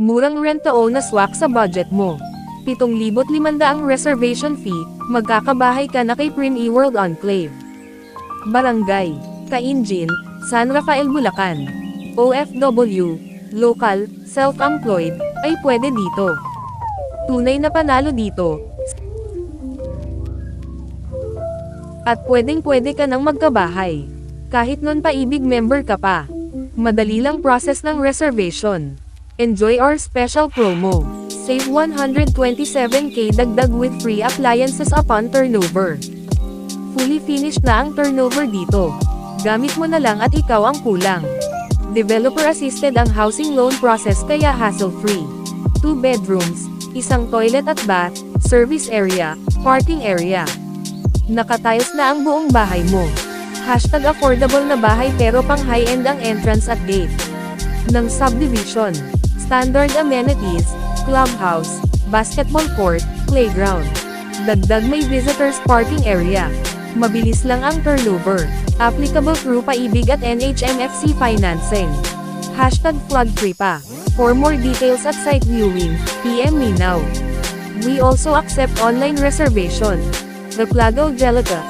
Murang rent-to-own na swak sa budget mo. 7,500 reservation fee, magkakabahay ka na kay Prime World Enclave. Barangay, Kainjin, San Rafael, Bulacan. OFW, local, self-employed, ay pwede dito. Tunay na panalo dito. At pwedeng-pwede ka nang magkabahay. Kahit non Paibig member ka pa. Madali lang process ng reservation. Enjoy our special promo. Save 127k dagdag with free appliances upon turnover. Fully finished na ang turnover dito. Gamit mo na lang at ikaw ang kulang. Developer assisted ang housing loan process kaya hassle-free. 2 bedrooms, isang toilet at bath, service area, parking area. Nakatiles na ang buong bahay mo. Hashtag affordable na bahay pero pang high-end ang entrance at gate ng subdivision. Standard amenities, clubhouse, basketball court, playground. Dagdag may visitors parking area. Mabilis lang ang turnover. Applicable through Paibig at NHMFC financing. Hashtag flood-free pa. For more details at site viewing, PM me now. We also accept online reservation. The Plagal Jellica.